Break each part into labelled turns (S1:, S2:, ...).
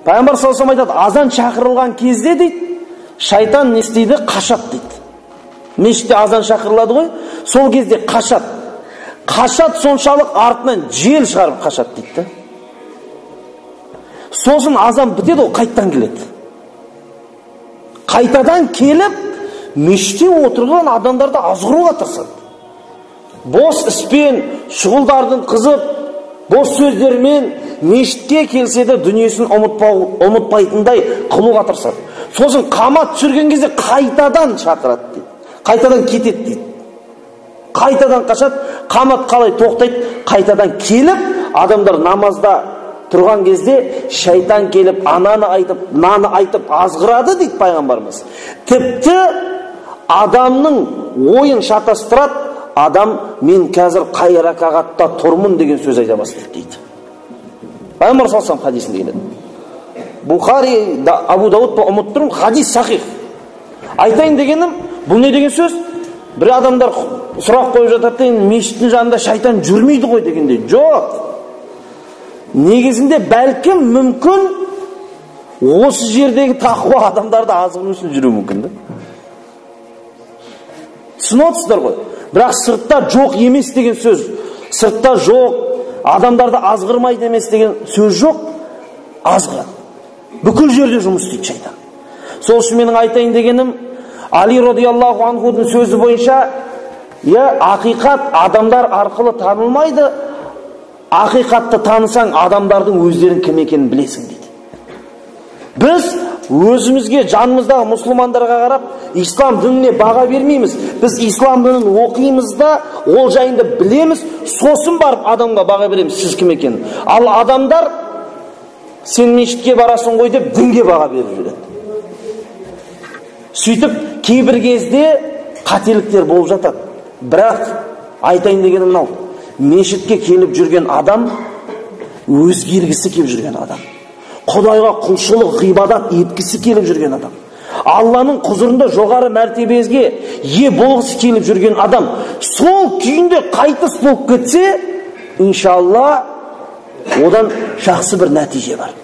S1: Пайғамбар саллаллаху алейхи айтады, азан шақырылған кезде дейді, шайтан не істейді? Қашат дейді. Мешітте азан шақырылады ғой, сол кезде қашат. Қашат соншалық артынан жел шығарып қашат дейді. Сосын азан бітеді, ол қайттан келеді. Қайтадан келіп, мешітте отырған адамдарды азғыруға тырысады. Бос іспен, шұғылдардың қызып, бос сөздермен мешітке келсе де дүниесін ұмытпайтындай қылуға тырысады. Сосын қамат түсірген кезде қайтадан шақырады дейді. Қайтадан кетеді дейді. Қайтадан қашады, қамат қалай тоқтайды, қайтадан келіп, адамдар намазда тұрған кезде шайтан келіп, ананы айтып, мынаны айтып азғырады дейді пайғамбарымыз. Тіпті адамның ойын шатастырады, адам мен қазір қай ракағатта тұрмын деген сөз айта бастайды дейді. Пайғамбар саллаллаху алейхи хадисінде келеді. Бухари, Абу Дауд па ұмытып тұрмын, хадис сахих. Айтайын дегенім, бұл не деген сөз? Бір адамдар сұрақ қойып жатады, мешіттің жанында шайтан жүрмейді ғой дегенде. Жоқ. Негізінде бәлкім мүмкін осы жердегі тақуа адамдарды азғыру үшін жүру мүмкін. Түсініп отырсыздар ғой. Бірақ сыртта жоқ емес деген сөз. Сыртта жоқ, адамдарды азғырмайды емес деген сөз жоқ. Азғырады. Бүкіл жерде жұмыс істейді шайтан. Сол үшін менің айтайын дегенім, Али радиаллаху анхудың сөзі бойынша, ақиқат адамдар арқылы танылмайды, ақиқатты танысаң адамдардың өздерін кім екенін білесің дейді. Біз өзімізге, жанымыздағы мұсылмандарға қарап, ислам дініне баға бермейміз. Біз ислам дінін оқимыз да, ол жайында білеміз, сосын барып адамға баға береміз, сіз кім екенін. Ал адамдар, сен мешітке барасың ғой деп, дінге баға беріп жүреді. Сөйтіп, кейбір кезде қателіктер болып жатады. Бірақ айтайын дегенім мынау, мешітке келіп жүрген адам өзгергісі келіп жүрген адам. Құдайға құлшылық, ғибадат еткісі келіп жүрген адам. Алланың құзырында жоғары мәртебеге ие болғысы келіп жүрген адам. Сол күйінде қайтыс болып кетсе, иншалла, одан жақсы бір нәтиже бар.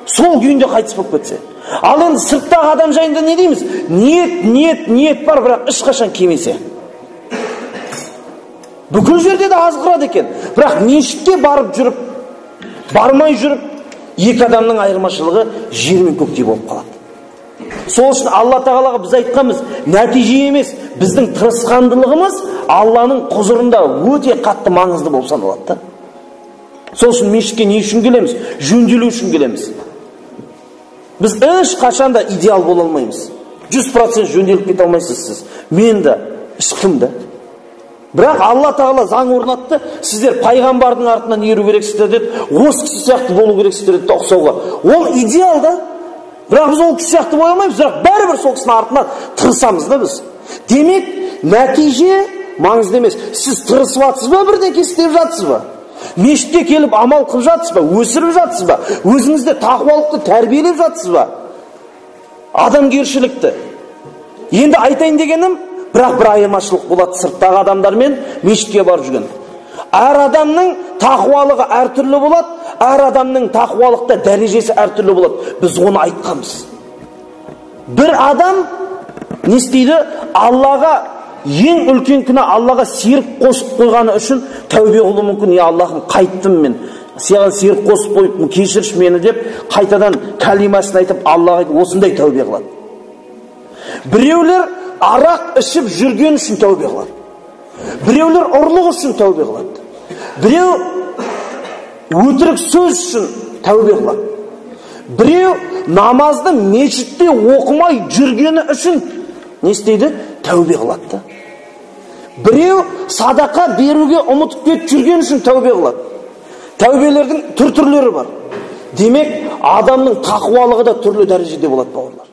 S1: Сол күйінде қайтыс болып кетсе. Ал енді сырттағы адам жайында не дейміз? Ниет бар, бірақ ешқашан келмесе. Бүкіл жерде де азғырады екен. Бірақ мешітке барып жүріп, бармай жүріп, екі адамның айырмашылығы жер мен көктей болып қалады. Сол үшін Алла тағалаға біз айтқанбыз, нәтиже емес, біздің тырысқандылығымыз Алланың құзырында өте қатты маңызды болып саналады. Сол үшін мешітке не үшін келеміз? Жөнделу үшін келеміз. Біз ешқашанда идеал бола алмаймыз. 100% жөнделіп кете алмайсыз сіз. Мен де, ешкім де. Бірақ Алла тағала заң орнатты, сіздер пайғамбардың артынан еру керексіздер деді, осы кісі сияқты болу керексіздер деді ұқсауға. Ол идеал да. Бірақ біз ол кісі сияқты бола алмаймыз, бірақ бәрібір сол кісінің артынан тырысамыз да біз. Демек, нәтиже маңызды емес. Сіз тырысып жатсыз ба, бірдеңе істеп жатсыз ба? Мешітке келіп амал қылып жатсыз ба? Өсіріп жатсыз ба? Өзіңізде тақуалықты тәрбиелеп жатсыз ба? Адамгершілікті. Енді айтайын дегенім, бірақ бір айырмашылық болады сырттағы адамдармен мешітке барып жүрген. Әр адамның тақуалығы әртүрлі болады, әр адамның тақуалықта дәрежесі әртүрлі болады. Біз оны айтқанбыз. Бір адам не істейді? Аллаға ең үлкен күнә, Аллаға серік қосып қойғаны үшін тәубе қылуы мүмкін. Я Аллахым, қайттым мен. Саған серік қосып қойыппын, кешірші мені деп, қайтадан кәлимасын айтып, Аллаға осындай тәубе қылады. Біреулер арақ ішіп жүрген үшін тәубе қылады. Біреулер ұрлық үшін тәубе қылады. Біреу өтірік сөз үшін тәубе қылады. Біреу намазды мешітте оқымай жүргені үшін не істейді? Тәубе қылады. Біреу садақа беруге ұмытып кетіп жүрген үшін тәубе қылады. Тәубелердің түр-түрлері бар. Демек, адамның тақуалығы да түрлі дәрежеде болады, бауырлар.